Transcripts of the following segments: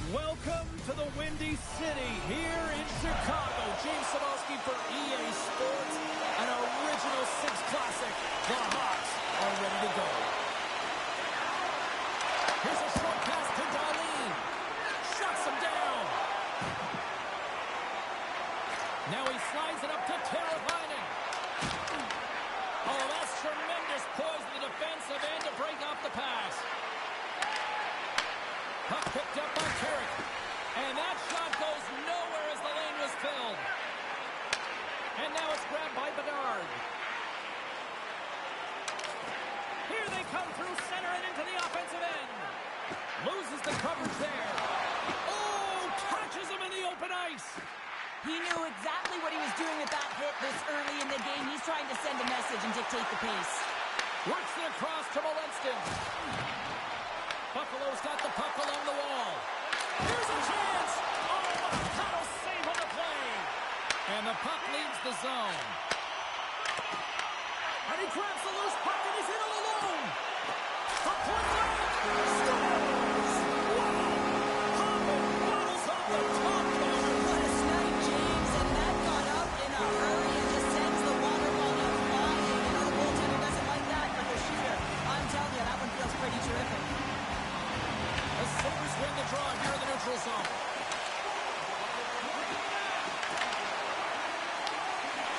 Welcome to the Windy City here in Chicago. James Cybulski for EA Sports, an original Six Classic. The Hawks are ready to go. Here's a short pass to Darlene. Shuts him down. Now he slides it up to Tara Vining. Oh, that's tremendous poise in the defensive end to break off the pass. Puck picked up by Carrick. And that shot goes nowhere as the lane was filled. And now it's grabbed by Bedard. Here they come through center and into the offensive end. Loses the coverage there. Oh, catches him in the open ice. He knew exactly what he was doing with that hit this early in the game. He's trying to send a message and dictate the pace. Works it across to Walenskin. Buffalo's got the puck along the wall. Here's a chance. Oh, what a title save on the play. And the puck leaves the zone. And he grabs the loose puck and he's in all alone. For point blank. Scores. Wow. Hopping bottles off the top corner. What a snipe, James. And that got up in a hurry and just sends the water bottle flying. You know, the goaltender doesn't like that for the shooter. I'm telling you, that one feels pretty terrific. The Sabres win the draw here in the neutral zone.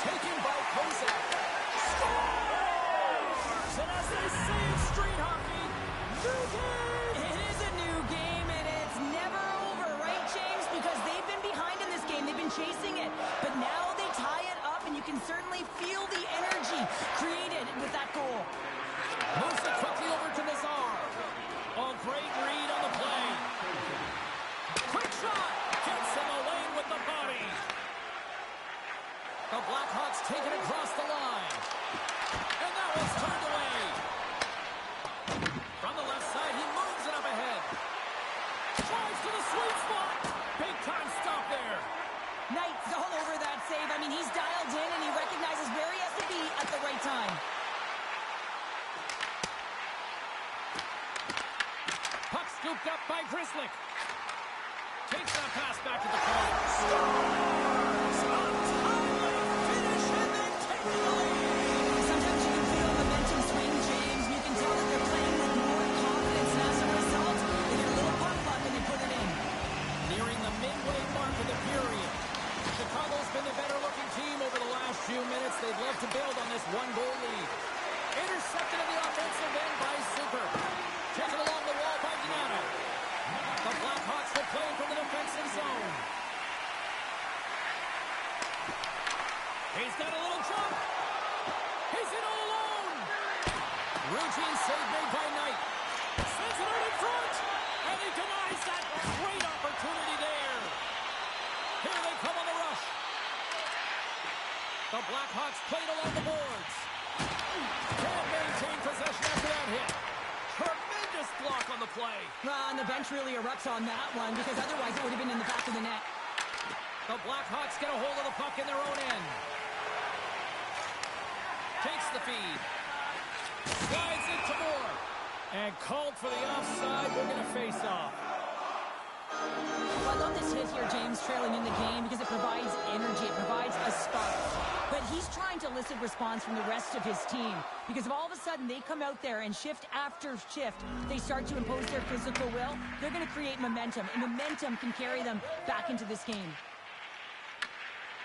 Taken by Kozak. Scores! And as they say in street hockey, new game! It is a new game, and it's never over, right, James? Because they've been behind in this game. They've been chasing it. But now they tie it up, and you can certainly feel the energy created with that goal. Moves it quickly over to Nazar. Oh, great read on the play. Quick shot. Gets him away with the body. The Blackhawks take it across the line. And that one's turned away. From the left side, he moves it up ahead. Drives to the sweet spot. Big time stop there. Knight's all over that save. I mean, he's dialed in, and he recognizes where he has to be at the right time. Scooped up by Grzelcyk. Takes that pass back to the corner. Scores! Untimely finish, and they take the lead. Sometimes you can feel momentum swing, James. You can tell that they're playing with more confidence. And as a result, they get a little puck luck and they put it in. Nearing the midway mark of the period. Chicago's been the better-looking team over the last few minutes. They'd love to build on this one-goal lead. Intercepted in the offensive end by Zucker. Taken along the wall by Diana. The Blackhawks will play from the defensive zone. He's got a little jump. He's in all alone. Routine save made by Knight. Sends it out in front. And he denies that great opportunity there. Here they come on the rush. The Blackhawks played along the boards. Can't maintain possession after that hit. Tremendous block on the play. And the bench really erupts on that one because otherwise it would have been in the back of the net. The Blackhawks get a hold of the puck in their own end. Takes the feed. Slides it to Moore. And called for the offside. We're going to face off. Well, I love this hit here, James, trailing in the game because it provides energy. It provides a spark. But he's trying to elicit response from the rest of his team because if all of a sudden they come out there and shift after shift, they start to impose their physical will, they're going to create momentum, and momentum can carry them back into this game.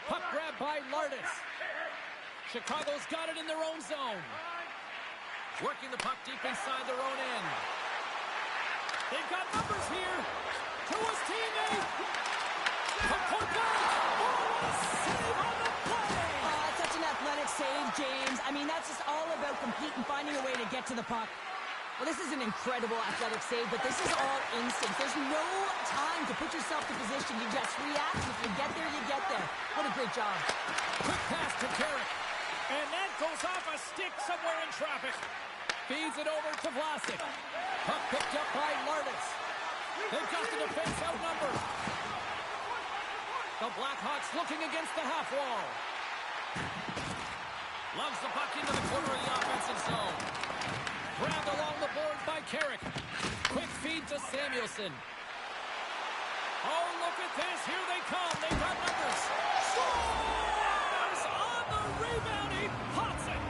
Puck grab by Lardis. Chicago's got it in their own zone. Working the puck deep inside their own end. They've got numbers here. To his teammate. From point blank. Oh, what a save on the play. Such an athletic save, James. I mean, that's just all about competing, finding a way to get to the puck. Well, this is an incredible athletic save, but this is all instinct. There's no time to put yourself to position. You just react. If you get there, you get there. What a great job. Quick pass to Carrick. And that goes off a stick somewhere in traffic. Feeds it over to Vlasic. Puck picked up by Lardis. They've got the defense outnumbered. The Blackhawks looking against the half wall. Loves the puck into the corner of the offensive zone. Grabbed along the boards by Carrick. Quick feed to Samuelson. Oh, look at this. Here they come. They've got numbers. Scores! On the rebound. He pots it.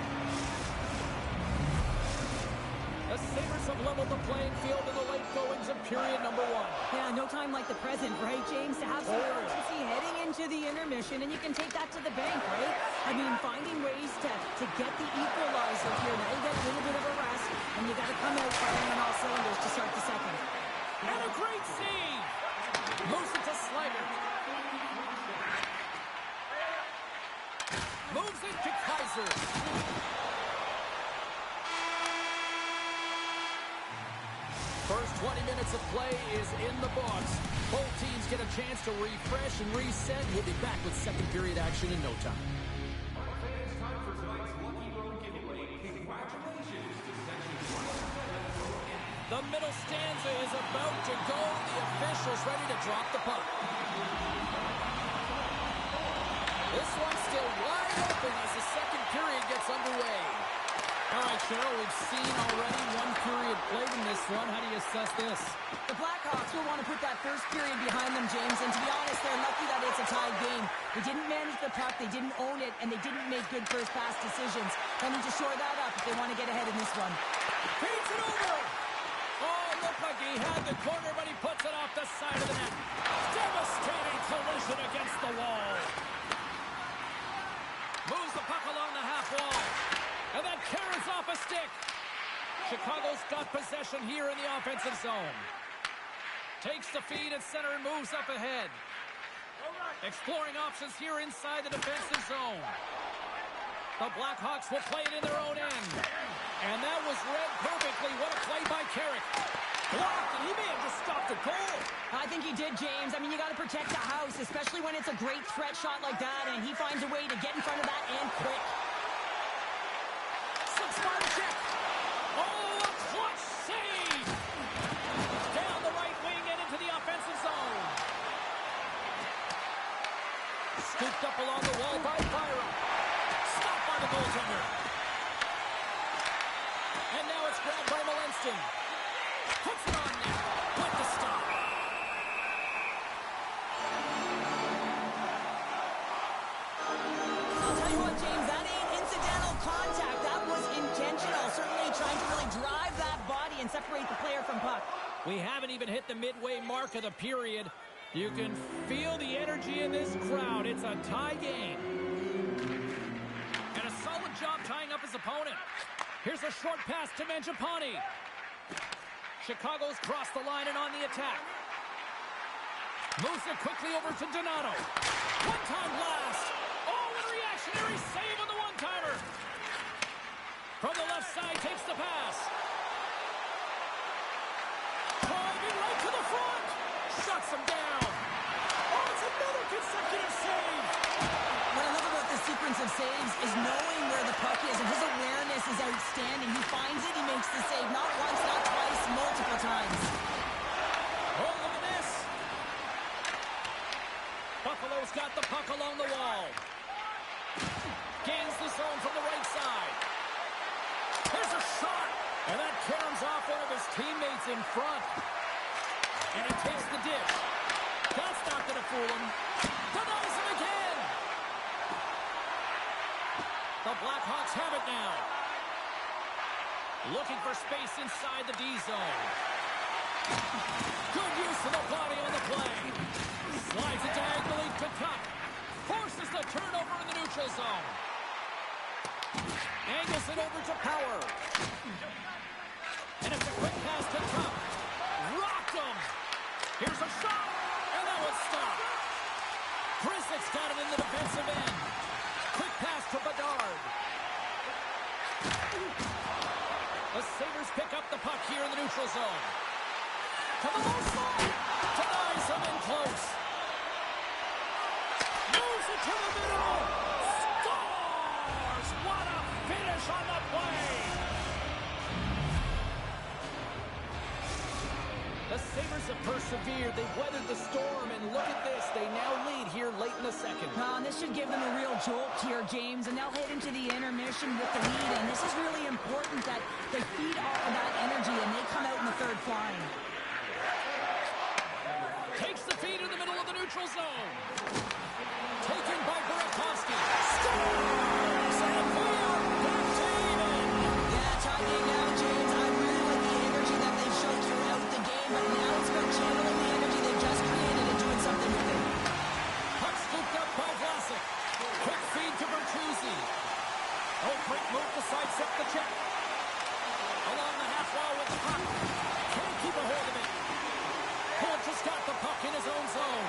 The Sabres have leveled the playing field in the late goings of period number 1. Yeah, no time like the present, right, James? To have some urgency heading into the intermission, and you can take that to the bank, right? I mean, finding ways to get the equalizer here. Now you get a little bit of a rest, and you got to come out firing on all cylinders to start the second. And a great save. Moves it to Slider. Moves it to Kaiser. First 20 minutes of play is in the books. Both teams get a chance to refresh and reset. We'll be back with second period action in no time. The middle stanza is about to go. The officials ready to drop the puck. This one's still wide open as the second period gets underway. All right, Cheryl, we've seen already one period played in this one. How do you assess this? The Blackhawks will want to put that first period behind them, James, and to be honest, they're lucky that it's a tied game. They didn't manage the puck, they didn't own it, and they didn't make good first pass decisions. They'll need to shore that up if they want to get ahead in this one. Feeds it over! Oh, looked like he had the corner, but he puts it off the side of the net. Devastating collision against the wall. Moves the puck along the half wall. And that carries off a stick. Chicago's got possession here in the offensive zone. Takes the feed at center and moves up ahead. Exploring options here inside the defensive zone. The Blackhawks will play it in their own end. And that was read perfectly. What a play by Carrick. Blocked, and he may have just stopped a goal. I think he did, James. I mean, you got to protect the house, especially when it's a great threat shot like that, and he finds a way to get in front of that and quick. Smart check. Oh, a clutch save. Down the right wing and into the offensive zone. Scooped up along the wall by Byram. Stopped by the goaltender. And now it's grabbed by Malenston. Puts it on net. With the stop. I'll tell you what, James, that ain't incidental contact. That was intentional. Certainly trying to really drive that body and separate the player from puck. We haven't even hit the midway mark of the period. You can feel the energy in this crowd. It's a tie game. And a solid job tying up his opponent. Here's a short pass to Mangiapane. Chicago's crossed the line and on the attack. Moves it quickly over to Donato. One-time blast. Oh, what a reactionary save on the one-timer. From the left side, takes the pass. Driving right to the front. Shuts him down. Oh, it's another consecutive save. What I love about this sequence of saves is knowing where the puck is, and his awareness is outstanding. He finds it, he makes the save not once, not twice, multiple times. Oh, look at this. Buffalo's got the puck along the wall. Gains the zone from the right side. Here's a shot. And that caroms off one of his teammates in front. And he takes the dish. That's not going to fool him. Denies him again. The Blackhawks have it now. Looking for space inside the D zone. Good use of the body on the play. Slides it diagonally to Tuck. Forces the turnover in the neutral zone. Angles it over to Power. And it's a quick pass to Tuck. Rocked him. Here's a shot. And that was stopped. Krisik's got it in the defensive end. Quick pass to Bedard. The Sabres pick up the puck here in the neutral zone. To the low slide. Denies him in close. Moves it to the middle. Scores! What a finish on the play. The Sabres have persevered. They've weathered the storm, and look at this. They now lead here late in the second. And this should give them a real jolt here, James, and they'll head into the intermission with the lead, and this is really important that they feed off of that energy, and they come out in the third flying. Takes the feed in the neutral zone. Taken by Burakovsky. Scores! And we are back to even. Yeah, tie game now, James. I really like the energy that they've shown throughout the game, but now it's about channeling the energy they've just created and doing something with it. Puck scooped up by Vlasic. Quick feed to Bertuzzi. Oh, quick move to sidestep the check. Along the half wall with the puck. Can't keep a hold of it. Hunt just got the puck in his own zone.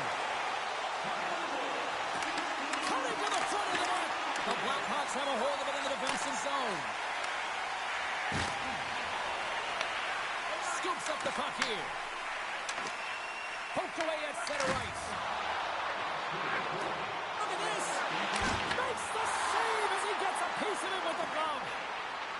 Coming to the front of the net. The Blackhawks have a hold of it in the defensive zone. Scoops up the puck here. Poked away at center ice. Look at this. Makes the save as he gets a piece of it with the glove.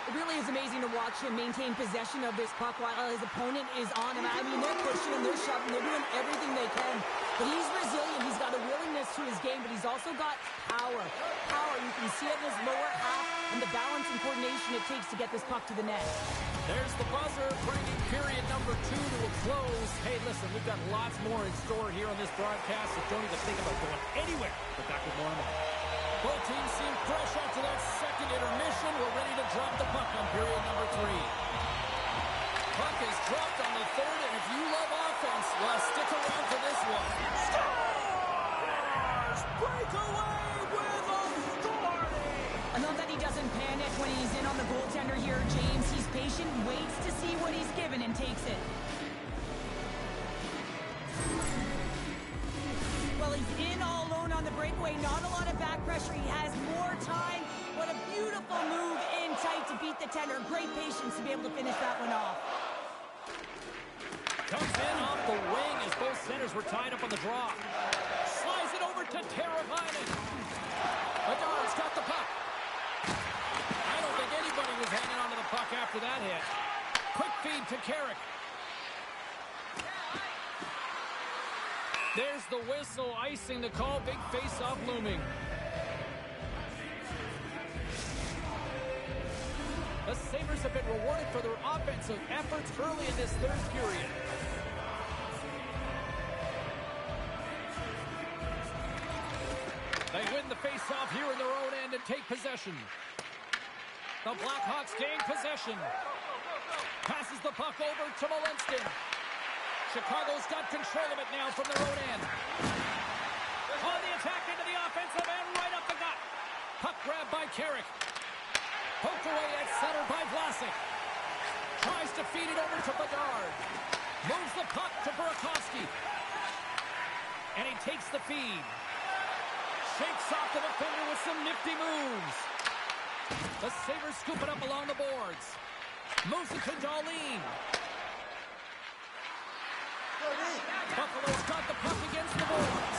It really is amazing to watch him maintain possession of this puck while his opponent is on him. I mean, they're pushing him, they're shoving, they're doing everything they can. But he's resilient. He's got a willingness to his game, but he's also got power. Power, you can see it in his lower half and the balance and coordination it takes to get this puck to the net. There's the buzzer, bringing period number 2 to a close. Hey, listen, we've got lots more in store here on this broadcast, so don't even think about going anywhere. But back with more in a moment. Both teams seem fresh after that second intermission. We're ready to drop the puck on period number 3. Puck is dropped on the third, and if you love offense, well, stick around for this one. Scores! Breakaway with authority! I love that he doesn't panic when he's in on the goaltender here, James. He's patient, waits to see what he's given, and takes it. Well, he's in all alone on the breakaway. Not a lot of back pressure. He has more time. What a beautiful move in tight to beat the tender. Great patience to be able to finish that one off. Comes in off the wing as both centers were tied up on the draw. Slides it over to Teravainen. Bedard's got the puck. I don't think anybody was hanging on to the puck after that hit. Quick feed to Carrick. There's the whistle, icing the call. Big face-off looming. The Sabres have been rewarded for their offensive efforts early in this third period. They win the face-off here in their own end and take possession. The Blackhawks gain possession. Passes the puck over to Molinskin. Chicago's got control of it now from their own end. On the attack into the offensive end, right up the gut. Puck grabbed by Carrick. Poked away at center by Vlasic. Tries to feed it over to Bedard. Moves the puck to Burakovsky. And he takes the feed. Shakes off the defender with some nifty moves. The Sabres scoop it up along the boards. Moves it to Dahlin. Buffalo's got the puck against the boards.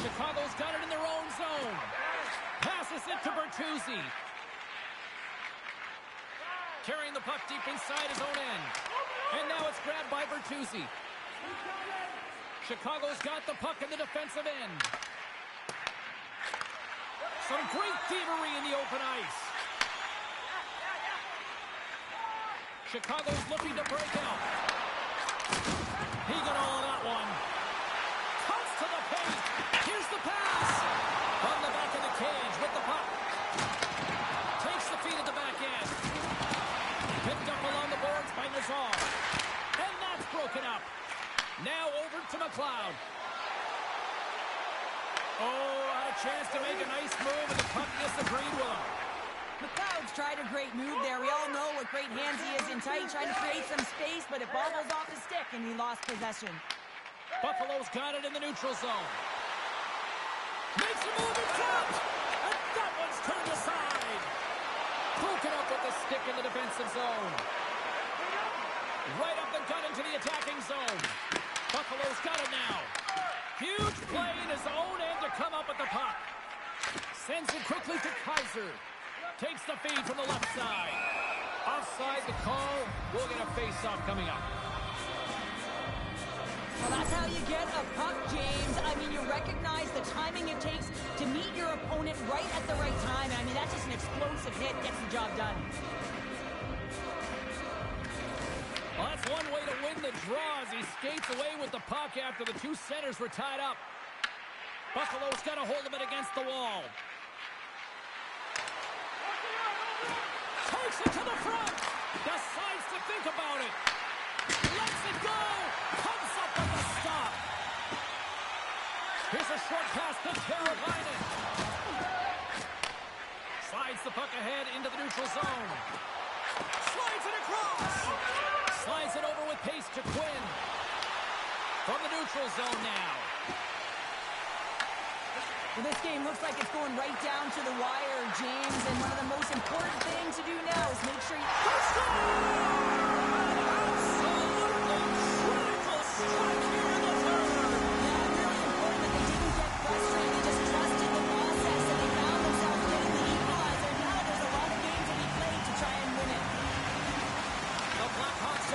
Chicago's got it in their own zone. Passes it to Bertuzzi. Carrying the puck deep inside his own end. And now it's grabbed by Bertuzzi. Chicago's got the puck in the defensive end. Some great thievery in the open ice. Chicago's looking to break out. He got all of that one. Cuts to the paint. Here's the pass. On the back of the cage with the puck. Takes the feed at the back end. Picked up along the boards by Nazar. And that's broken up. Now over to McLeod. Oh, had a chance to make a nice move, and the puck disagreed with him. McLeod's tried a great move there. We all know what great hands he is in tight, trying to create some space, but it bobbles off his stick, and he lost possession. Buffalo's got it in the neutral zone. Makes a move in front, and that one's turned aside. Broken up with the stick in the defensive zone. Right up the gut into the attacking zone. Buffalo's got it now. Huge play in his own end to come up with the puck. Sends it quickly to Kaiser. Takes the feed from the left side. Offside the call. We'll get a face-off coming up. Well, that's how you get a puck, James. I mean, you recognize the timing it takes to meet your opponent right at the right time. I mean, that's just an explosive hit. Gets the job done. Well, that's one way to win the draw as he skates away with the puck after the two centers were tied up. Buffalo's got a hold of it against the wall. Takes it to the front. Decides to think about it. Lets it go. Comes up with a stop. Here's a short pass to Teravainen. Slides the puck ahead into the neutral zone. Slides it across. Slides it over with pace to Quinn. From the neutral zone now. Well, this game looks like it's going right down to the wire, James. And one of the most important things to do now is make sure you...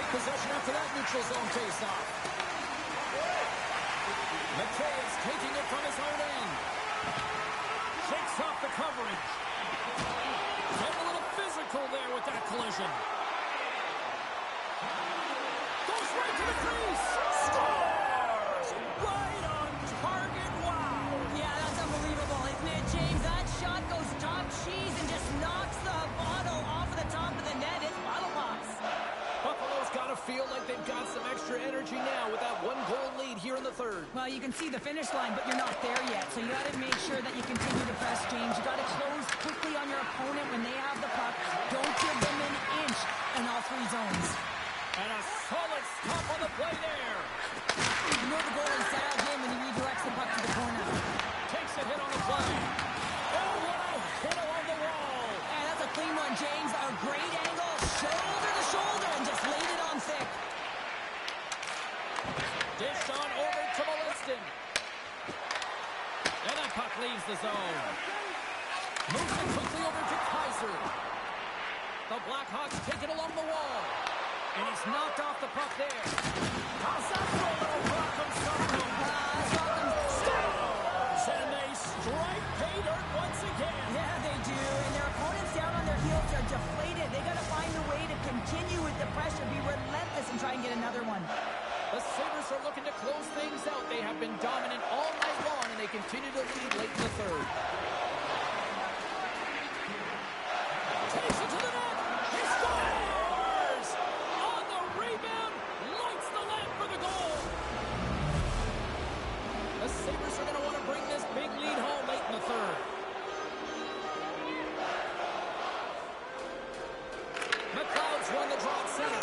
Possession after that neutral zone face-off. McKay is taking it from his own end. Shakes off the coverage. Getting a little physical there with that collision. Goes right to the crease. Scores! Right on target. Wow. Yeah, that's unbelievable, isn't it, James? That shot goes top cheese and just knocks the bottle off of the top of the net. It's bottle pops. Buffalo's got to feel like they've got some extra energy now with that one-goal lead here in the third. Well, you can see the finish line, but you're not there yet. So you got to make sure that you continue to press, James. You got to close quickly on your opponent when they have the puck. Don't give them an inch in all three zones. And a solid stop on the play there. You know the goalie set out him when he redirects the puck to the corner. Takes a hit on the play. Oh, what a hit along the wall. And that's a clean one, James. A great angle, shoulder to shoulder, and just laid it on thick. Dished on over to Molestin. And that puck leaves the zone. Moves it quickly over to Kaiser. The Blackhawks take it along the wall. And he's knocked off the puck there. Toss up for a little puck from Stockton. Scores! And they strike pay dirt once again. Yeah, they do. And their opponents down on their heels are deflated. They got to find a way to continue with the pressure, be relentless, and try and get another one. The Sabres are looking to close things out. They have been dominant all night long, and they continue to lead late in the third. Takes it to the net. He scores! On the rebound, lights the net for the goal. The Sabres are going to want to bring this big lead home late in the third. McLeod's won the draw at center.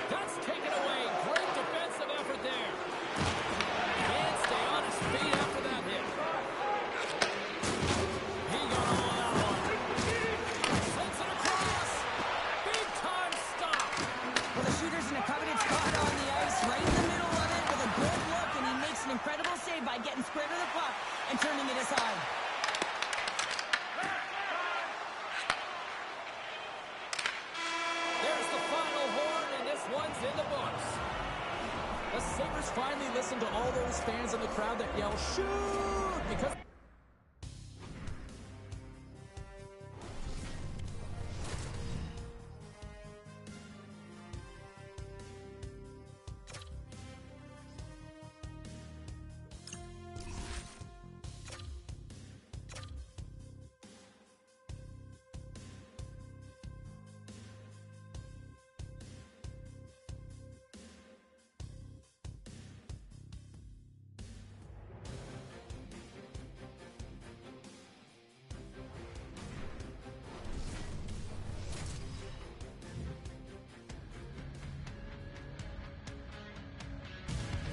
That's taken away. Great defensive effort there. Can't stay on his feet after that hit. He got all that one. Sends it across. Big time stop. Well, the shooter's in a coveted spot on the ice, right in the middle of it with a good look, and he makes an incredible save by getting square to the puck and turning it aside. There's the final horn, and this one's in the books. The Sabres finally listen to all those fans in the crowd that yell, "Shoot!" because...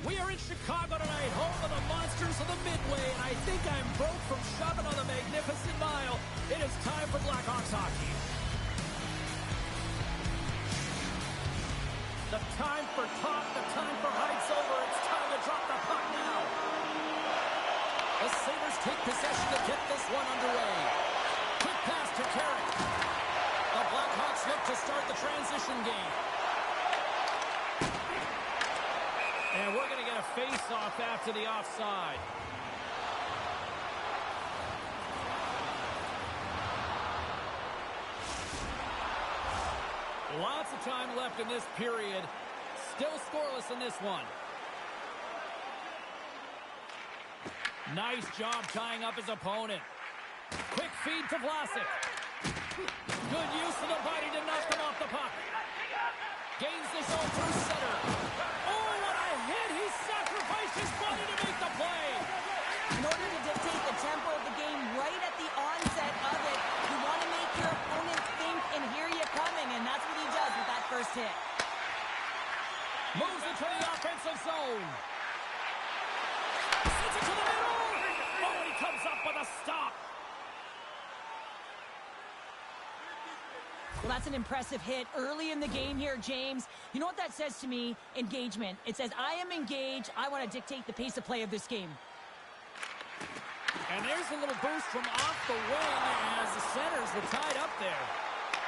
We are in Chicago tonight, home of the Monsters of the Midway, and I think I'm broke from shoving on the Magnificent Mile. It is time for Blackhawks hockey. The time for talk, the time for heights over. It's time to drop the puck now. The Sabres take possession to get this one underway. Quick pass to Carrick. The Blackhawks look to start the transition game. And we're going to get a face-off after the offside. Lots of time left in this period. Still scoreless in this one. Nice job tying up his opponent. Quick feed to Vlasic. Good use of the body to knock him off the puck. Gains the zone through center. Oh, what a hit! He sacrificed his body to make the play. In order to dictate the tempo of the game right at the onset of it, you want to make your opponent think and hear you coming, and that's what he does with that first hit. Moves it to the offensive zone. Sends it to the middle. Oh, and he comes up with a stop. Well, that's an impressive hit early in the game here, James. You know what that says to me? Engagement. It says, I am engaged. I want to dictate the pace of play of this game. And there's a little boost from off the wing as the centers were tied up there.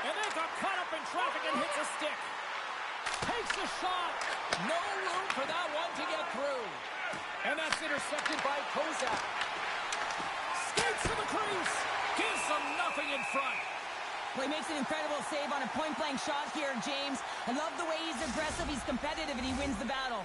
And they got caught up in traffic and hits a stick. Takes a shot. No room for that one to get through. And that's intercepted by Kozak. Skates to the crease. Gives them nothing in front. Well, he makes an incredible save on a point-blank shot here, James. I love the way he's aggressive, he's competitive, and he wins the battle.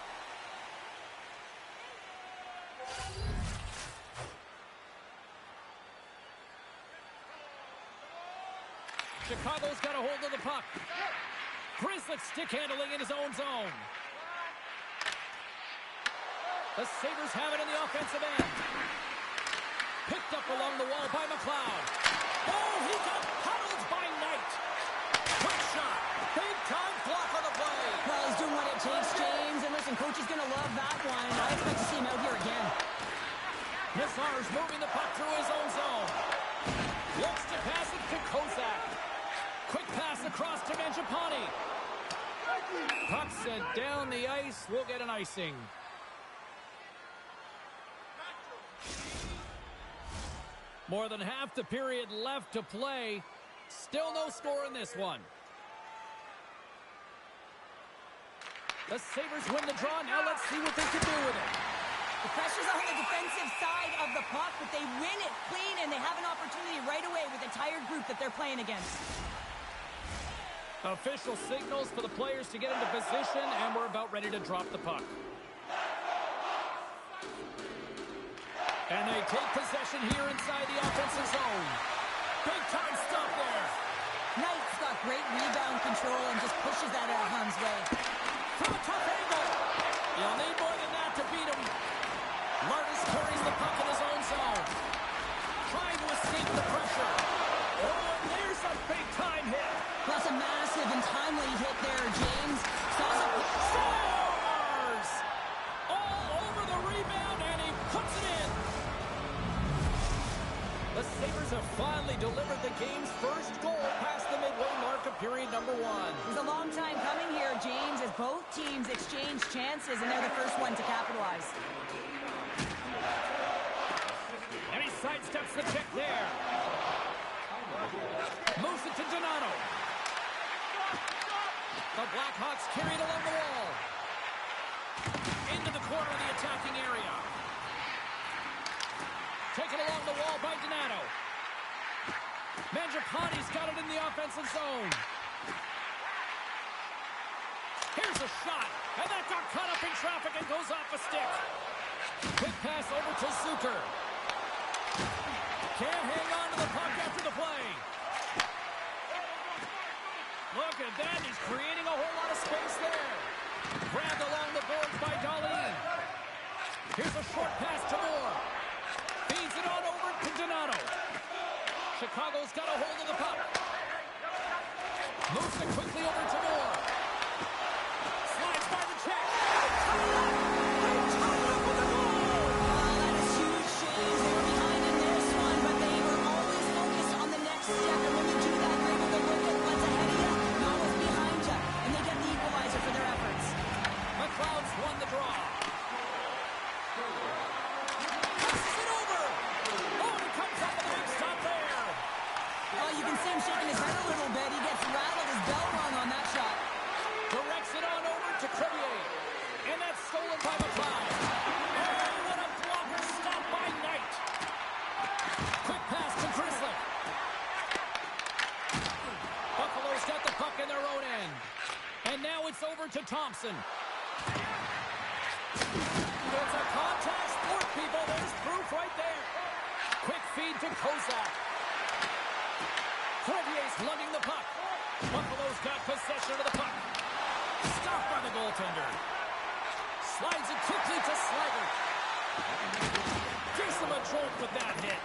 Chicago's got a hold of the puck. Grzelcyk stick handling in his own zone. The Sabres have it in the offensive end. Picked up along the wall by McLeod. Oh, he got huddled by Knight. Quick shot. Big time block on the play. Well, he's doing what it takes, James. And listen, coach is going to love that one. I expect to see him out here again. Mazar's moving the puck through his own zone. Looks to pass it to Kozak. Quick pass across to Mangiapane. Puck sent down the ice. We'll get an icing. More than half the period left to play. Still no score in this one. The Sabres win the draw. Now let's see what they can do with it. The pressure's on the defensive side of the puck, but they win it clean, and they have an opportunity right away with a tired group that they're playing against. Official signals for the players to get into position, and we're about ready to drop the puck. And they take possession here inside the offensive zone. Big time stop there. Knight's got great rebound control and just pushes that out of harm's way. From a tough angle. You'll need more than that to beat him. Lardis carries the puck in his own zone. Trying to escape the pressure. Oh, and there's a big time hit. Plus a massive and timely hit there, James. Stars! All over the rebound, and he puts it in. The Sabres have finally delivered the game's first goal past the midway mark of period number one. It was a long time coming here, James, as both teams exchange chances, and they're the first one to capitalize. And he sidesteps the check there. Moves it to Donato. The Blackhawks carry it along the wall. Into the corner of the attacking area. Taken along the wall by Donato. Mangiapane's got it in the offensive zone. Here's a shot, and that got caught up in traffic and goes off a stick. Quick pass over to Zucker. Can't hang on to the puck after the play. Look at that, he's creating a whole lot of space there. Grabbed along the boards by Dahlin. Here's a short pass to Moore. Feeds it on over to Donato. Chicago's got a hold of the puck. Moves it quickly over to Moore. Slides by the check. That is huge, James. They were behind in this one, but they were always focused on the next step. And when you do that, you're able to look at what's ahead of you, not what's behind you. And they get the equalizer for their efforts. McLeod's won the draw. Passes it over. Oh, he comes up with a big stop there. Oh, you can see him shaking his head a little bit. He gets rattled, his bell rung on that shot. Directs it on over to Crevier. And that's stolen by McLeod. Oh, what a blocker stop by Knight. Quick pass to Grzelcyk. Buffalo's got the puck in their own end. Samuelson. It's a contact sport, people. There's proof right there. Quick feed to Kozak. Crevier's lugging the puck. Buffalo's got possession of the puck. Stopped by the goaltender. Slides it quickly to Slager. Gives him a jolt with that hit.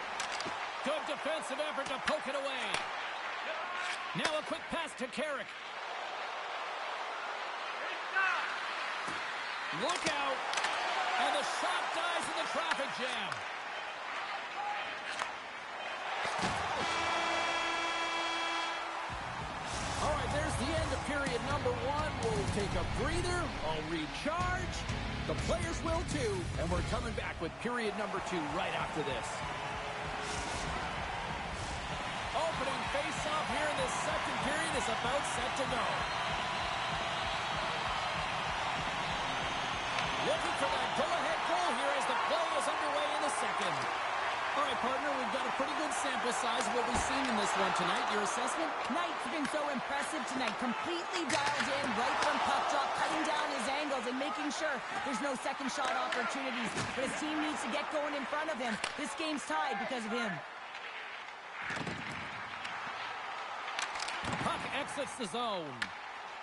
Good defensive effort to poke it away. Now a quick pass to Carrick. Look out. And the shot dies in the traffic jam. All right, there's the end of period number 1. We'll take a breather. I'll recharge. The players will too. And we're coming back with period number 2 right after this. Opening face-off here in this second period is about set to go. Looking for that go-ahead goal here as the play is underway in the second. All right, partner, we've got a pretty good sample size of what we've seen in this one tonight. Your assessment? Knight's been so impressive tonight. Completely dialed in right from puck drop, cutting down his angles and making sure there's no second shot opportunities. But his team needs to get going in front of him. This game's tied because of him. Puck exits the zone.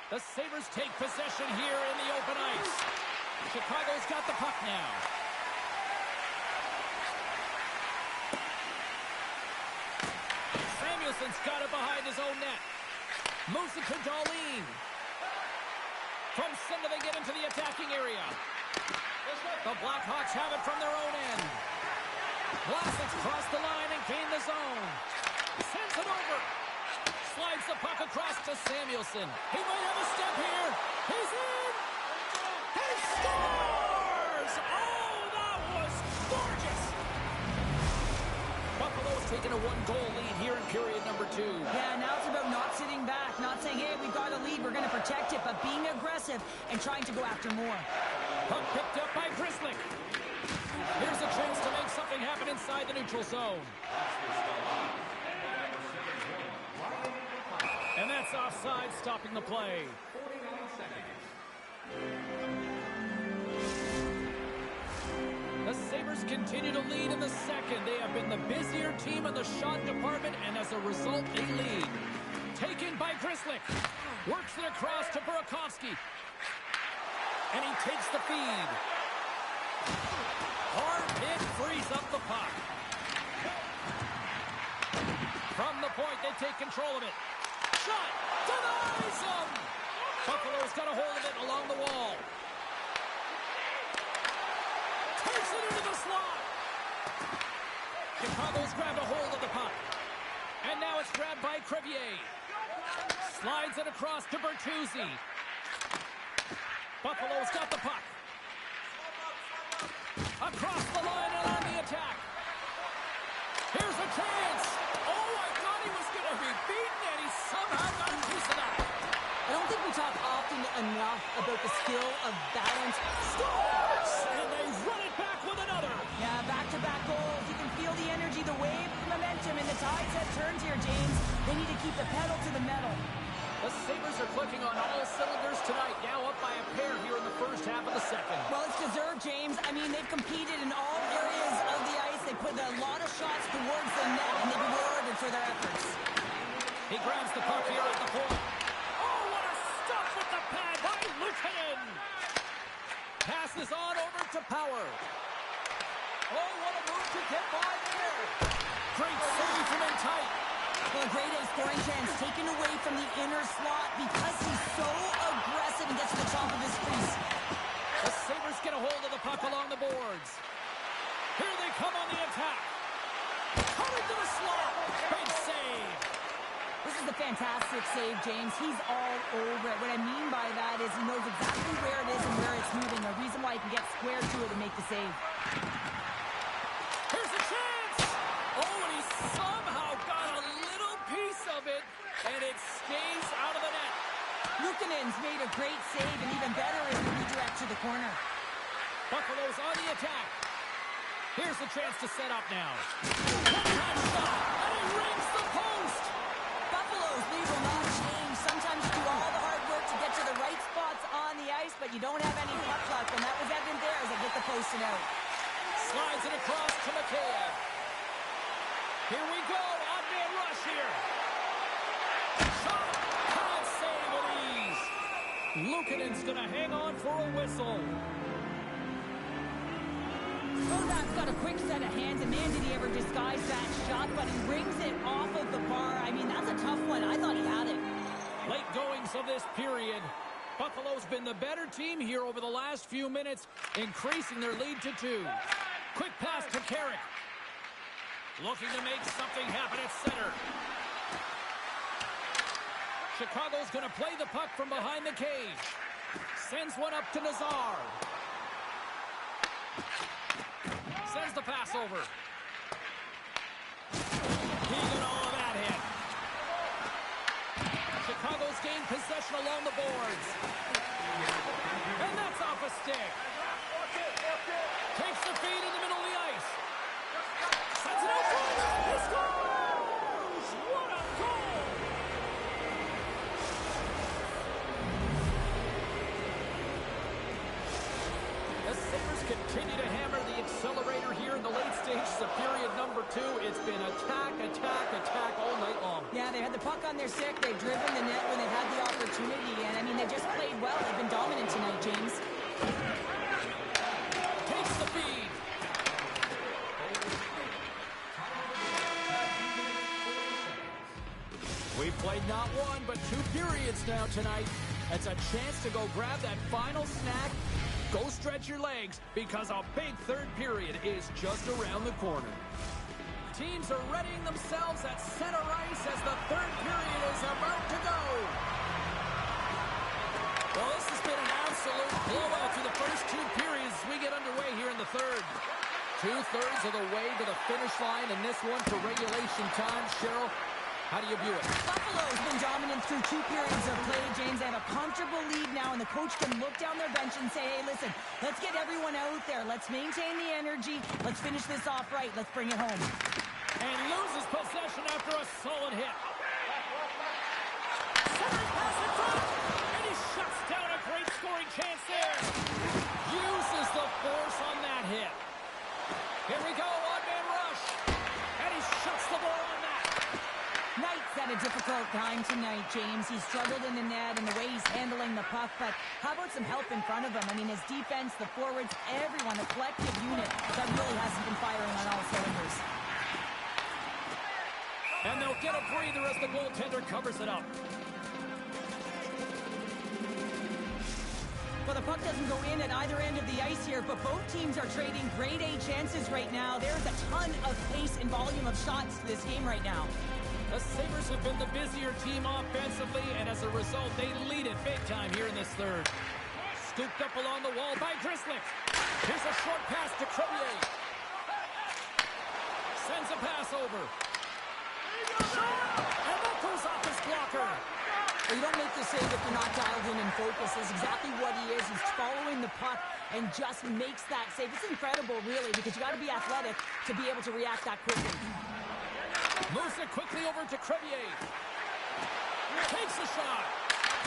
The Sabres take possession here in the open ice. Chicago's got the puck now. Samuelson's got it behind his own net. Moves it to Dahlin. From center they get into the attacking area. The Blackhawks have it from their own end. Vlasic's crossed the line and gained the zone. Sends it over. Slides the puck across to Samuelson. He might have a step here. He's in. He scores! Oh, that was gorgeous! Buffalo's taking a 1-goal lead here in period number 2. Yeah, now it's about not sitting back, not saying, hey, we've got a lead, we're going to protect it, but being aggressive and trying to go after more. Puck picked up by Grzelcyk. Here's a chance to make something happen inside the neutral zone. And that's offside, stopping the play. 49 seconds. The Sabres continue to lead in the second. They have been the busier team in the shot department, and as a result, they lead. Taken by Grzelcyk. Works it across to Burakovsky. And he takes the feed. Hard hit frees up the puck. From the point, they take control of it. Shot! Denies him! Buffalo's got a hold of it along the wall. Takes it into the slot. Chicago's grabbed a hold of the puck. And now it's grabbed by Crevier. Slides it across to Bertuzzi. Buffalo's got the puck. Across the line and on the attack. Here's a chance. Oh, I thought he was going to be beaten, and he somehow got a piece of that. I don't think we talk often enough about the skill of balance. Scores! And they run it back with another. Yeah, back-to-back goals. You can feel the energy, the wave, the momentum, and the tides have turned here, James. They need to keep the pedal to the metal. The Sabres are clicking on all cylinders tonight, now up by a pair here in the first half of the second. Well, it's deserved, James. I mean, they've competed in all areas of the ice. They put a lot of shots towards the net, and they've been rewarded for their efforts. He grabs the puck here at the point. Oh, what a stop with the pad by Luukkonen! Passes on over to Power. Oh, what a move to get by there! Great save from in tight. Well, a great A scoring chance taken away from the inner slot because he's so aggressive and gets to the top of his crease. The Sabres get a hold of the puck along the boards. Here they come on the attack. Coming to the slot. Big save. This is a fantastic save, James. He's all over it. What I mean by that is he knows exactly where it is and where it's moving. A reason why he can get square to it and make the save. Here's a chance. Oh, and he somehow got a little piece of it, and it stays out of the net. Luukkonen's made a great save, and even better is the redirect to the corner. Buffalo's on the attack. Here's the chance to set up now. One-time shot, and he rings the post. Buffalo's lead will not change. Sometimes you do all the hard work to get to the right spots on the ice, but but you don't have any puck luck, and that was evident there as they get the post and out. Slides it across to Mikheyev. Here we go. Odd man rush here. Shot. Can't save with ease. Luukkonen's going to hang on for a whistle. Novak's got a quick set of hands, and man, did he ever disguise that shot, but he rings it off of the bar. I mean, that's a tough one. I thought he had it. Late goings of this period. Buffalo's been the better team here over the last few minutes, increasing their lead to 2. Quick pass to Carrick. Looking to make something happen at center. Chicago's going to play the puck from behind the cage. Sends one up to Nazar. Sends the pass over. He got all of that hit. Chicago's gained possession along the boards. And that's off a stick. Takes the feed in the middle of the ice. Sends it out front. He scores! What a goal! The Sabres continue to hammer the accelerator here in the late stages of period number 2. It's been attack, attack, attack all night long. Yeah, they had the puck on their stick. They've driven the net when they've had the opportunity. And, I mean, they just played well. They've been dominant tonight, James. Takes the feed. We've played not one, but 2 periods now tonight. It's a chance to go grab that final snack. Go stretch your legs, because a big third period is just around the corner. Teams are readying themselves at center ice as the third period is about to go. Well, this has been an absolute blowout through the first 2 periods as we get underway here in the third. 2/3 of the way to the finish line, and this one to regulation time. Cheryl, how do you view it? Buffalo's been dominant through 2 periods of play, James. They have a comfortable lead now, and the coach can look down their bench and say, hey, listen, let's get everyone out there. Let's maintain the energy. Let's finish this off right. Let's bring it home. And loses possession after a solid hit. Centering pass in front, and he shuts down a great scoring chance there. Uses the force on that hit. Here we go, odd-man rush. And he shuts the ball on that. Knight's had a difficult time tonight, James. He's struggled in the net and the way he's handling the puck, but how about some help in front of him? I mean, his defense, the forwards, everyone, a collective unit that really hasn't been firing on all cylinders. And they'll get a breather as the goaltender covers it up. Well, the puck doesn't go in at either end of the ice here, but both teams are trading grade A chances right now. There's a ton of pace and volume of shots to this game right now. The Sabres have been the busier team offensively, and as a result, they lead it big time here in this third. Scooped up along the wall by Grzelcyk. Here's a short pass to Crevier. Sends a pass over. And that goes off his blocker. Well, you don't make the save if you're not dialed in and focused. That's exactly what he is. He's following the puck and just makes that save. It's incredible, really, because you got to be athletic to be able to react that quickly. Moves it quickly over to Crevier. Takes the shot.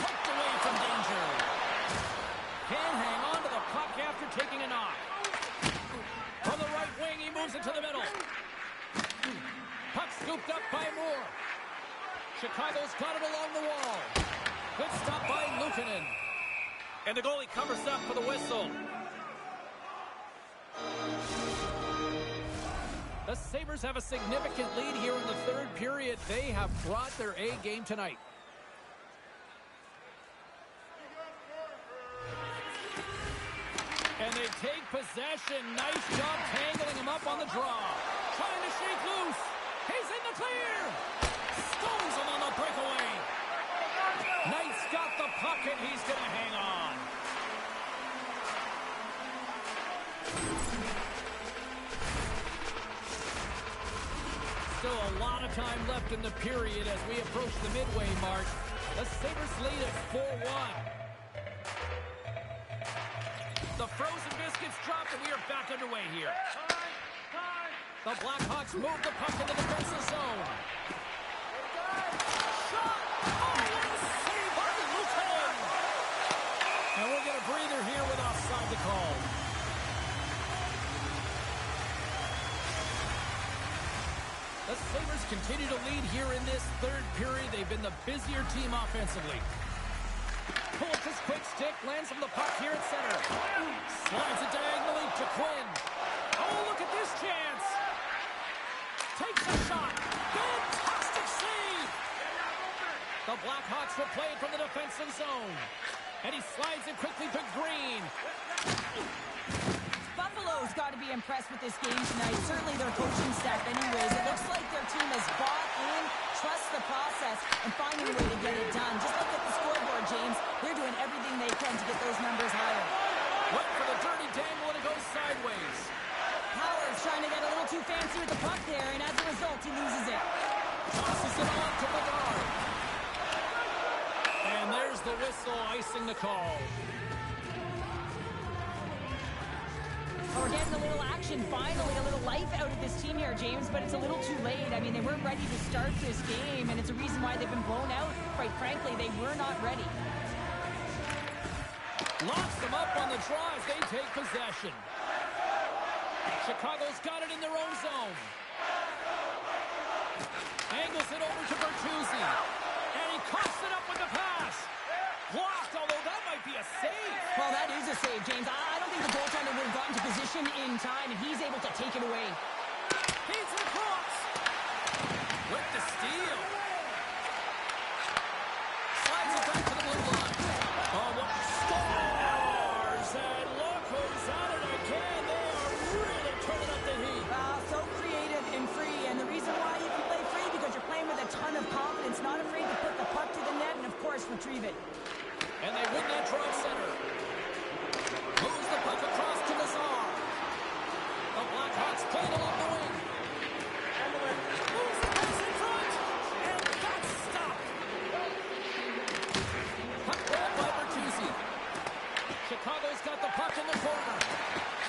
Poked away from danger. Can hang on to the puck after taking a knock. From the right wing, he moves it to the middle. Puck scooped up by Moore. Chicago's got it along the wall. Good stop by Luukkonen. And the goalie covers up for the whistle. The Sabres have a significant lead here in the third period. They have brought their A game tonight. And they take possession. Nice job tangling him up on the draw. Trying to shake loose. He's in the clear. Stones him on the breakaway. Knight's got the puck and he's going to hang on. Still a lot of time left in the period as we approach the midway mark. The Sabres lead at 4-1. The frozen biscuits dropped and we are back underway here. The Blackhawks move the puck into the defensive zone. Shot! Oh, what a save by Luukkonen! And we'll get a breather The Sabres continue to lead here in this third period. They've been the busier team offensively. Pulls his quick stick, lands from the puck here at center. Slides it diagonally to Quinn. Oh, look at this chance. Takes a shot. Fantastic save. The Blackhawks will play it from the defensive zone. And he slides it quickly to Green. Buffalo's got to be impressed with this game tonight. Certainly their coaching staff anyways. It looks like their team has bought in, trusts the process, and finding a way to get it done. Just look at the scoreboard, James. They're doing everything they can to get those numbers higher. Went for the dirty dangle and it goes sideways. Powers trying to get a little too fancy with the puck there, and as a result, he loses it. Tosses it on to Bedard. And there's the whistle, icing the call. We're getting a little action, finally, a little life out of this team here, James, but it's a little too late. I mean, they weren't ready to start this game, and it's a reason why they've been blown out. Quite frankly, they were not ready. Locks them up on the draw as they take possession. Chicago's got it in their own zone. Angles it over to Bertuzzi. And he coughs it up with the pass. Blocked, although that might be a save. Well, that is a save, James. I don't think the goaltender would have gotten to position in time, and he's able to take it away. He's across. With the steal. Slides it back to the blue line. Oh, what stars! And look who's at it again. They are really turning up the heat. So creative and free, and the reason why you can play free because you're playing with a ton of confidence, not afraid to put the puck to the net and, of course, retrieve it. And they win that draw center. Moves the puck across to Nazar. The Blackhawks play it along the wing. Moves the pass in front. And that's stopped. Puck grabbed by Bertuzzi. Chicago's got the puck in the corner.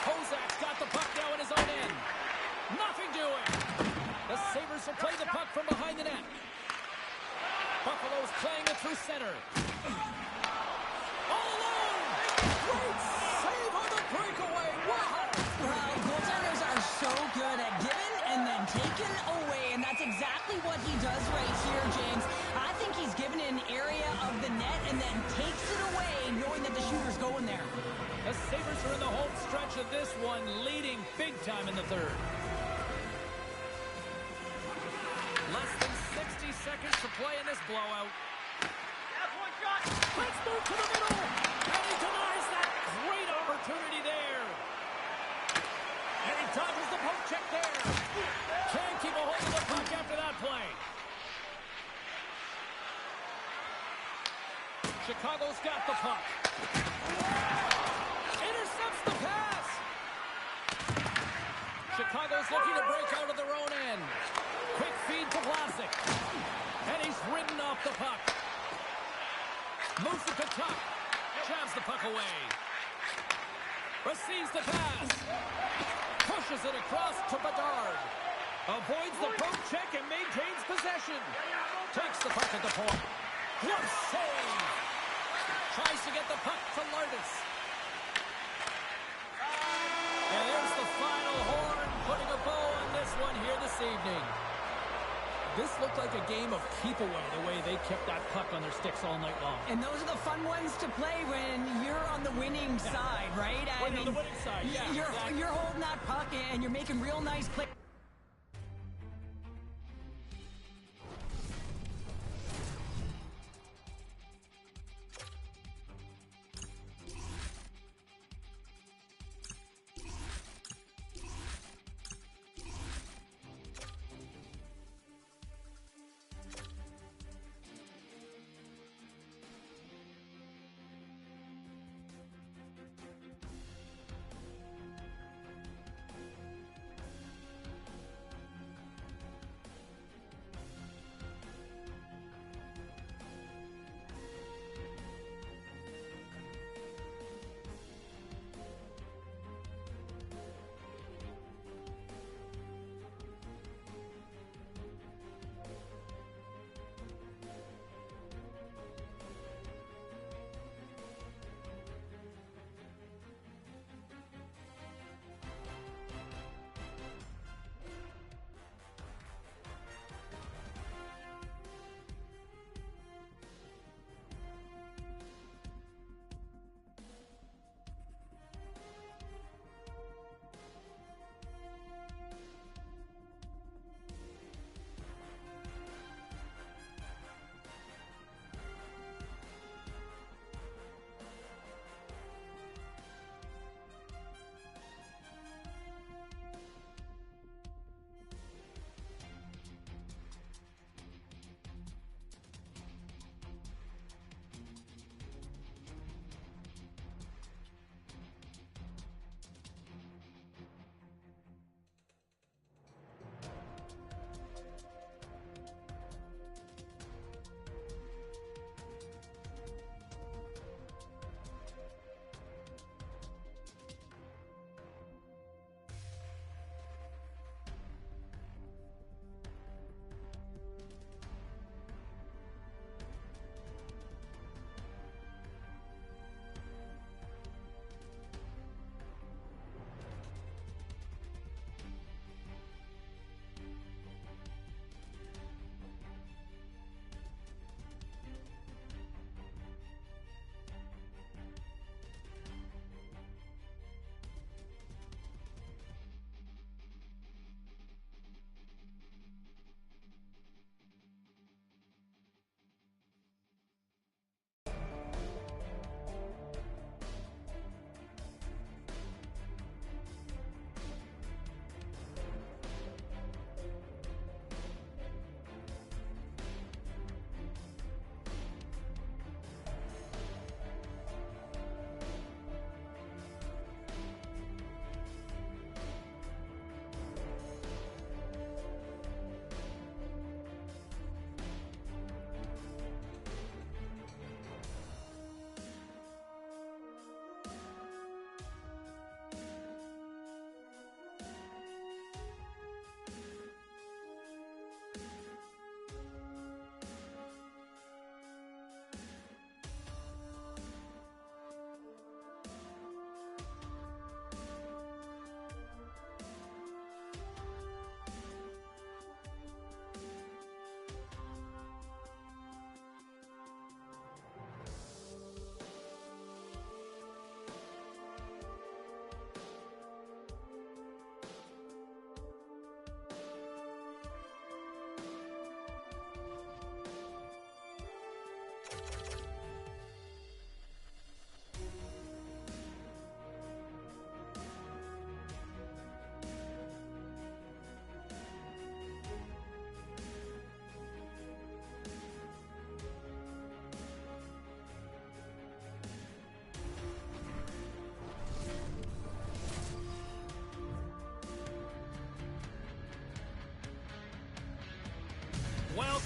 Kozak's got the puck now in his own end. Nothing doing. The Sabres will play the puck from behind the net. Buffalo's playing it through center. All alone! Great save on the breakaway! Wow! Well, goaltenders are so good at giving and then taking away, and that's exactly what he does right here, James. I think he's given an area of the net and then takes it away, knowing that the shooter's going there. The Sabres are in the home stretch of this one, leading big time in the third. Less than 60 seconds to play in this blowout. Let's move to the middle. And he denies that great opportunity there. And he dodges the poke check there. Can't keep a hold of the puck after that play. Chicago's got the puck. Intercepts the pass. Chicago's looking to break out of their own end. Quick feed to Vlasic. And he's ridden off the puck. Moves it to Tuck. Jabs the puck away. Receives the pass. Pushes it across to Bedard. Avoids the poke check and maintains possession. Takes the puck at the point. What save! Tries to get the puck to Lardis. And there's the final horn, putting a bow on this one here this evening. This looked like a game of keep away, the way they kept that puck on their sticks all night long. And those are the fun ones to play when you're on the winning side, right? When you're on the winning side, yeah. You're holding that puck and you're making real nice plays.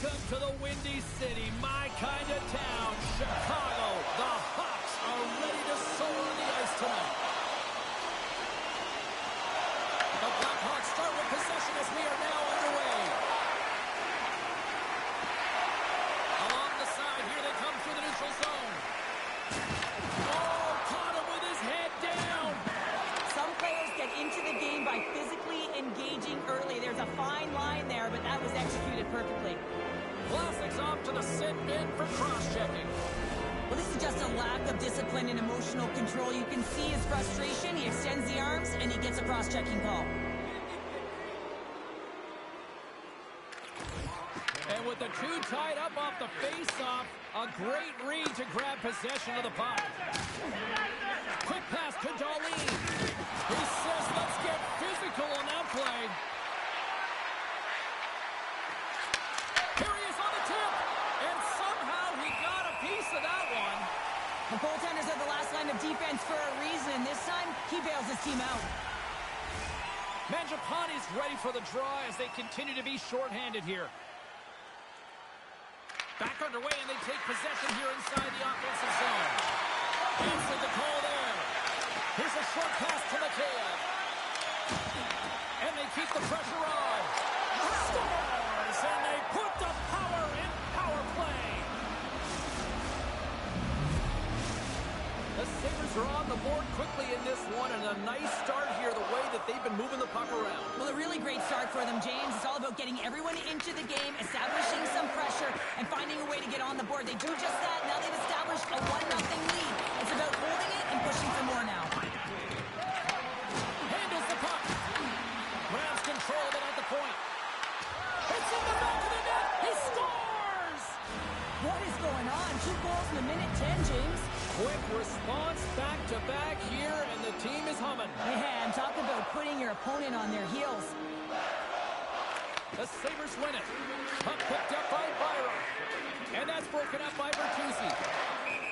Welcome to the Windy City, my kind of town, Chicago. The Hawks are ready to soar on the ice tonight. The Blackhawks start with possession as we are now underway. Along the side, here they come through the neutral zone. Oh, caught him with his head down. Some players get into the game by physically engaging early. There's a fine line there, but that was executed perfectly. Vlasic's off to the sit bin for cross-checking. Well, this is just a lack of discipline and emotional control. You can see his frustration. He extends the arms, and he gets a cross-checking call. And with the two tied up off the face-off, a great read to grab possession of the puck. Quick pass to Darlene. He says, let's get physical on that play. Here he is on the tip, and somehow he got a piece of that one. The goaltenders are the last line of defense for a reason. This time, he bails his team out. Mangiapane's ready for the draw as they continue to be shorthanded here. Back underway, and they take possession here inside the offensive zone. Answered the call there. Here's a short pass to Mikheyev. And they keep the pressure on. Scores, and they put the power in power play. The Sabres are on the board quickly in this one, and a nice start here the way that they've been moving the puck around. Well, a really great start for them, James. It's all about getting everyone into the game, establishing some pressure, and finding a way to get on the board. They do just that. Now they've established a 1-0 lead. It's about holding it and pushing for more now. Handles the puck. Grabs control of it at the point. It's in the back of the net. He scores! What is going on? 2 goals in a minute 10, James. Quick response back-to-back here, and the team is humming. Man, talk about putting your opponent on their heels. The Sabres win it. Puck picked up by Byron. And that's broken up by Bertuzzi.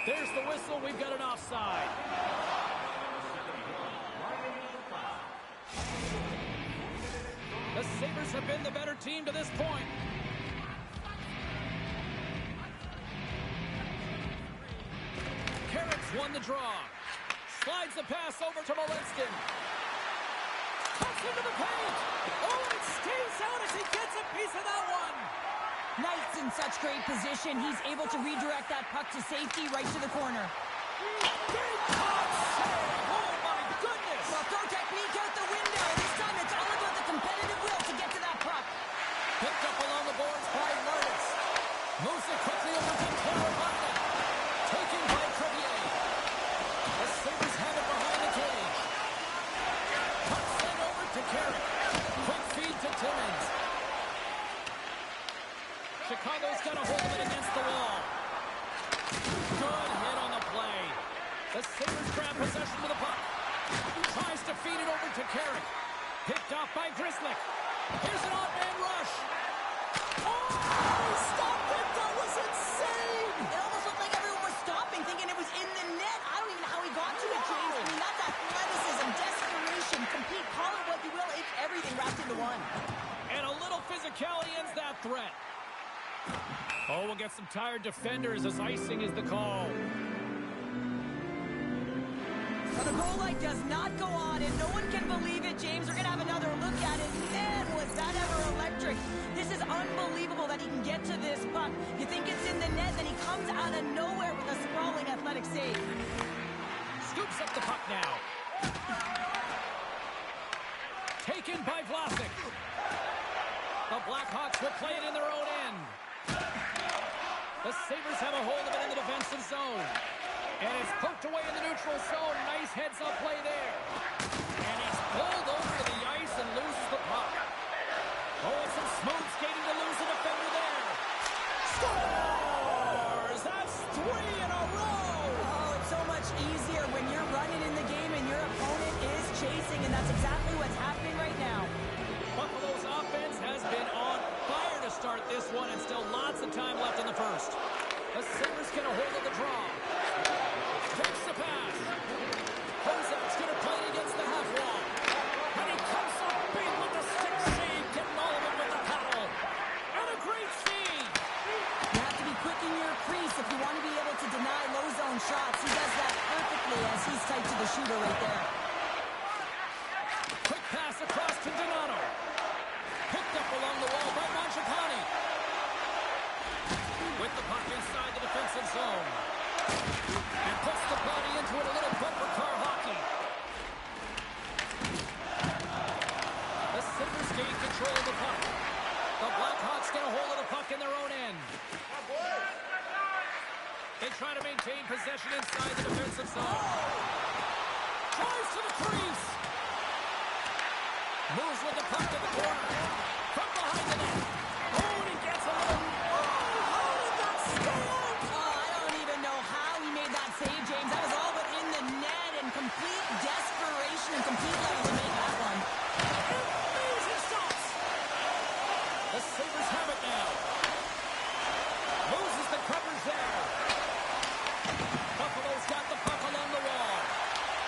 There's the whistle. We've got an offside. The Sabres have been the better team to this point. Carrick's won the draw. Slides the pass over to Molinskin. Cuts into the paint. Oh, it stays out as he gets a piece of that one. Knight's in such great position. He's able to redirect that puck to safety right to the corner. Big top save. Oh, my goodness. Well, throw technique out the window. This time it's all about the competitive will to get to that puck. Picked up along the boards by Lardis. Moves it quickly over to Taylor Butler. Taken by Crevier. The Sabres have it behind the cage. Puck sent over to Carrick. Quick feed to Timmins. Chicago's got a hold of it against the wall. Good hit on the play. The Sabres grab possession with the puck. Tries to feed it over to Carrick. Picked off by Grzelcyk. Here's an odd-man rush. Oh, he stopped it. That was insane. It almost looked like everyone was stopping, thinking it was in the net. I don't even know how he got to it, James. I mean, that's athleticism, desperation, compete, call it what you will. It's everything wrapped into one. And a little physicality ends that threat. Oh, we'll get some tired defenders as icing is the call. Now the goal light does not go on, and no one can believe it, James. We're going to have another look at it. Man, was that ever electric. This is unbelievable that he can get to this puck. You think it's in the net, then he comes out of nowhere with a sprawling athletic save. Scoops up the puck now. Taken by Vlasic. The Blackhawks will play it in their own end. The Sabres have a hold of it in the defensive zone. And it's poked away in the neutral zone. Nice heads-up play there. And he's pulled over to the ice and loses the puck. Oh, it's some smooth skating to lose the defender there. Scores! That's 3 in a row! Oh, it's so much easier when you're running in the game and your opponent is chasing, and that's exactly what's happening right now. Buffalo's offense has been on fire to start this one, and still lots of time left in the first. The Sabres get a hold of the draw. Takes the pass. Kozak's going to play it against the half wall. And he comes up big with the stick save, getting all of it with the paddle. And a great feed. Moves with the puck to the corner. From behind the net. Oh, and he gets a little... Oh, how did that stay out? Oh, I don't even know how he made that save, James. That was all but in the net and complete desperation and complete level to make that one. Amazing stops. The Sabres have it now. Loses the covers there. Buffalo's got the puck along the wall.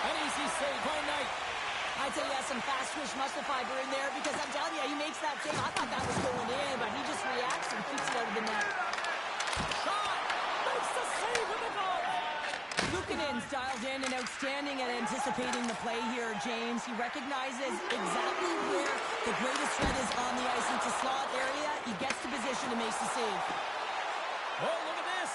An easy save by Knight. I'd say he has some fast twitch muscle fiber in there because I'm telling you, he makes that save. I thought that was going in, but he just reacts and keeps it out of the net. Shot. Makes the save with the goal. Luukkonen's dialed in and outstanding at anticipating the play here, James. He recognizes exactly where the greatest threat is on the ice. It's a slot area. He gets to position and makes the save. Oh, look at this.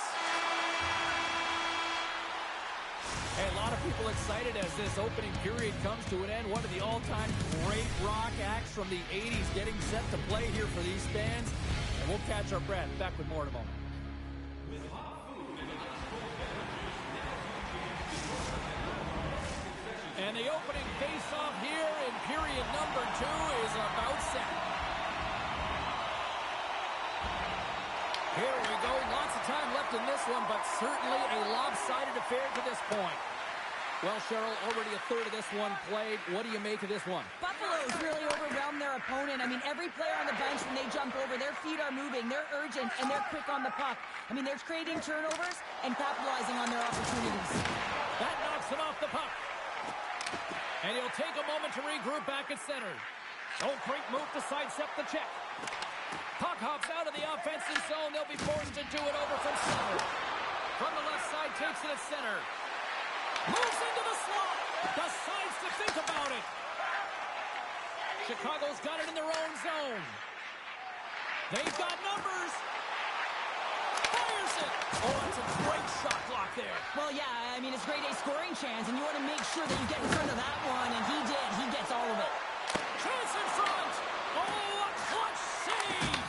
Hey, a lot of people excited as this opening period comes to an end. One of the all-time great rock acts from the 80s getting set to play here for these fans. And we'll catch our breath. Back with more in a moment. And the opening face-off here in period number 2 is about set. Here we go. Lots of time left in this one, but certainly a lopsided affair to this point. Well, Cheryl, already a third of this one played. What do you make of this one? Buffalo's really overwhelmed their opponent. I mean, every player on the bench, when they jump over, their feet are moving, they're urgent, and they're quick on the puck. I mean, they're creating turnovers and capitalizing on their opportunities. That knocks him off the puck. And he'll take a moment to regroup back at center. Oh, great move to sidestep the check. Puck hops out of the offensive zone. They'll be forced to do it over from center. From the left side, takes it at center. Moves into the slot. Decides to think about it. Chicago's got it in their own zone. They've got numbers. Fires it. Oh, that's a great shot block there. Well, yeah, I mean, it's grade A scoring chance, and you want to make sure that you get in front of that one, and he did. He gets all of it. Chance in front. Oh, a clutch save.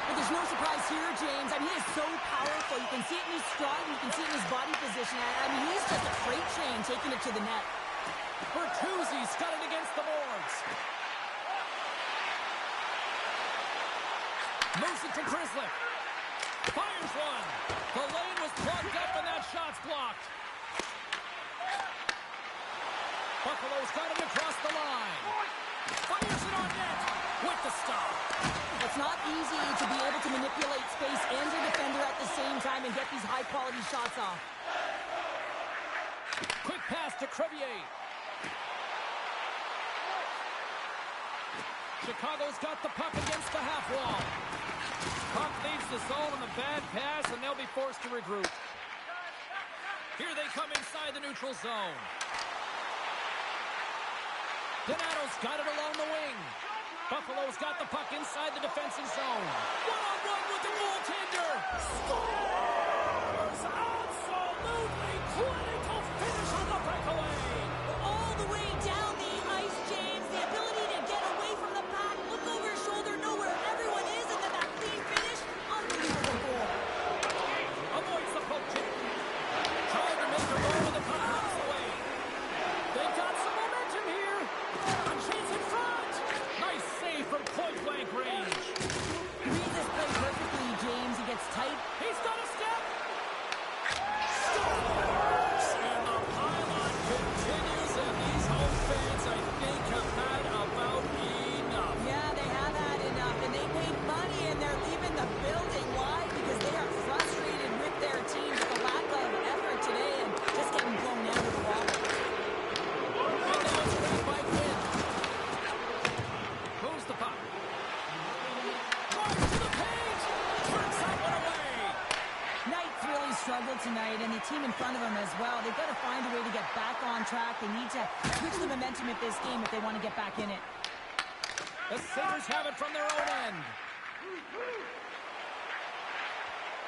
But there's no surprise here, James. I mean, he is so powerful. You can see it in his stride, and you can see it in his body position. I mean, he's just a freight train taking it to the net. Bertuzzi's got it against the boards. Moves it to Grizzly. Fires one. The lane was plugged up, and that shot's blocked. Buffalo's got it across the line. Fires it on net with the stop. It's not easy to be able to manipulate space and your defender at the same time and get these high-quality shots off. Quick pass to Crevier. Chicago's got the puck against the half wall. Puck leaves the zone on a bad pass, and they'll be forced to regroup. Here they come inside the neutral zone. Donato's got it along the wing. Buffalo's got the puck inside the defensive zone. One-on-one with the goaltender. Scores! Absolutely clinical finish on the breakaway. All the way down the ice, James. The ability to get away from the pack, look over his shoulder, know where everyone is, and then that clean finish. Unbelievable goal. Avoids the poke check. Trying to make a run with the puck comes away. They've got some momentum here. A chance in front. Nice save from point-blank range. He reads this play perfectly, James. He gets tight. He's got a step. Scores! And the pylon continues, and these home fans, I think, have had about enough. Yeah, they have had enough, and they paid money, and they're leaving the building. Why? Because they are frustrated with their team with the lack of effort today and just getting blown out of the water. And now it's grabbed by Quinn. Moves the puck. Drives to the paint. Turns that one away. Knight's really struggled tonight, and the team in front of him as well. They've got to find a way to get back on track. They need to switch the momentum of this game if they want to get back in it. The Sabres have it from their own end.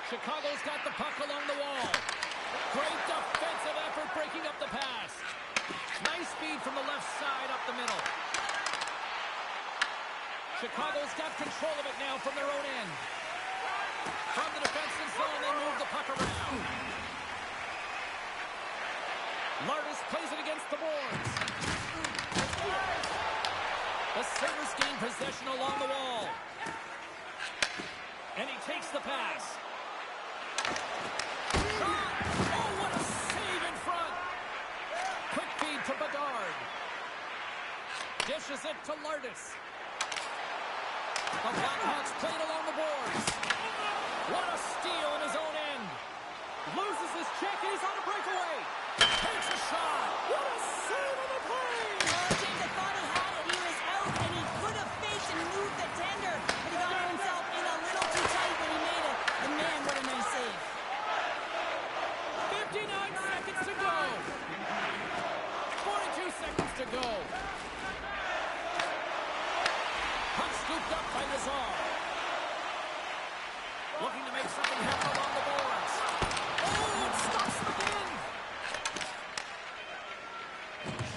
Chicago's got the puck along the wall. Great defensive effort breaking up the pass. Nice speed from the left side up the middle. Chicago's got control of it now from their own end. From the defensive zone, they move the puck around. Lardis plays it against the boards. The Sabres gain possession along the wall. And he takes the pass. Shot! Oh, what a save in front! Quick feed to Bedard. Dishes it to Lardis. The Blackhawks played along the boards. What a steal in his own end. Loses his check and he's on a breakaway. Takes a shot. What a save on the play! James, I thought he had it. He was out, and he could have faked and moved the tender, but he got himself in a little too tight when he made it. And man, what a nice save. 59 seconds to go. 42 seconds to go. Puck scooped up by Nazar. Looking to make something happen along the boards. Oh, it stops him again.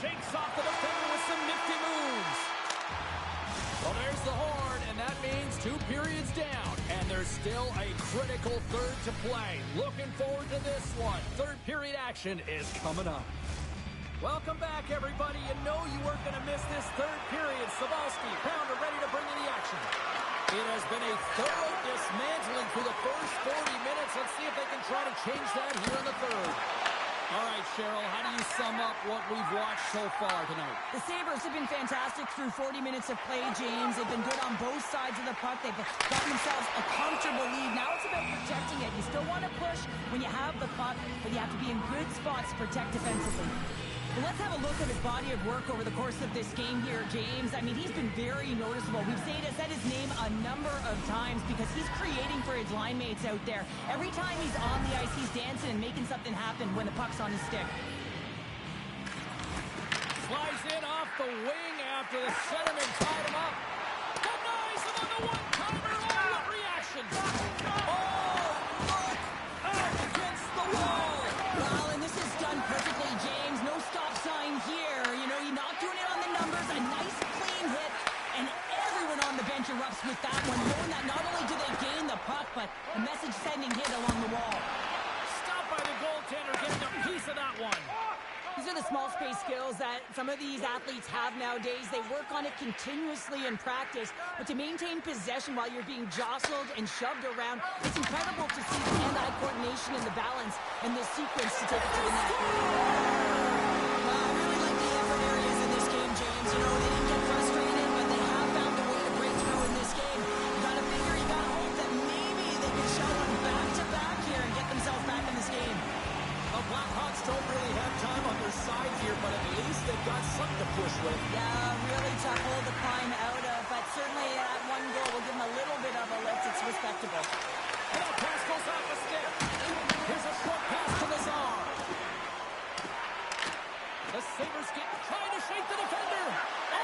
Shakes off the defender with some nifty moves. Well, there's the horn, and that means 2 periods down. And there's still a critical third to play. Looking forward to this one. Third period action is coming up. Welcome back, everybody. You know you weren't going to miss this third period. Sabalski, Pounder ready to bring in the action. It has been a thorough dismantling through the first 40 minutes. Let's see if they can try to change that here in the third. All right, Cheryl, how do you sum up what we've watched so far tonight? The Sabres have been fantastic through 40 minutes of play, James. They've been good on both sides of the puck. They've gotten themselves a comfortable lead. Now it's about protecting it. You still want to push when you have the puck, but you have to be in good spots to protect defensively. Well, let's have a look at his body of work over the course of this game here, James. I mean, he's been very noticeable. We've said his name a number of times because he's creating for his line mates out there. Every time he's on the ice, he's dancing and making something happen when the puck's on his stick. Slides in off the wing after the centerman tied him up. Denies him on the one-timer. Oh, what reaction! Oh, look! Out against the wall! Well, and this is done perfectly, James. No stop sign here. You know, you're not doing it on the numbers. A nice, clean hit. And everyone on the bench erupts with that one, knowing that not only do they gain the puck, but a message-sending hit along the wall. Stopped by the goaltender, getting a piece of that one. These are the small space skills that some of these athletes have nowadays. They work on it continuously in practice, but to maintain possession while you're being jostled and shoved around, it's incredible to see the hand-eye coordination and the balance in this sequence to take it to the net. Well, I really like the effort areas in this game, James. You know, they didn't get frustrated, but they have found a way to break through in this game. You gotta figure, you gotta hope that maybe they can show them back-to-back here and get themselves back in this game. The Blackhawks don't really have time on their side here, but at least they've got something to push with. Yeah, really tough hole to climb out of, but certainly that one goal will give them a little bit of a lift. It's respectable. And that pass goes off the stick. Here's a short pass to Nazar. The Sabres trying to shake the defender. Oh,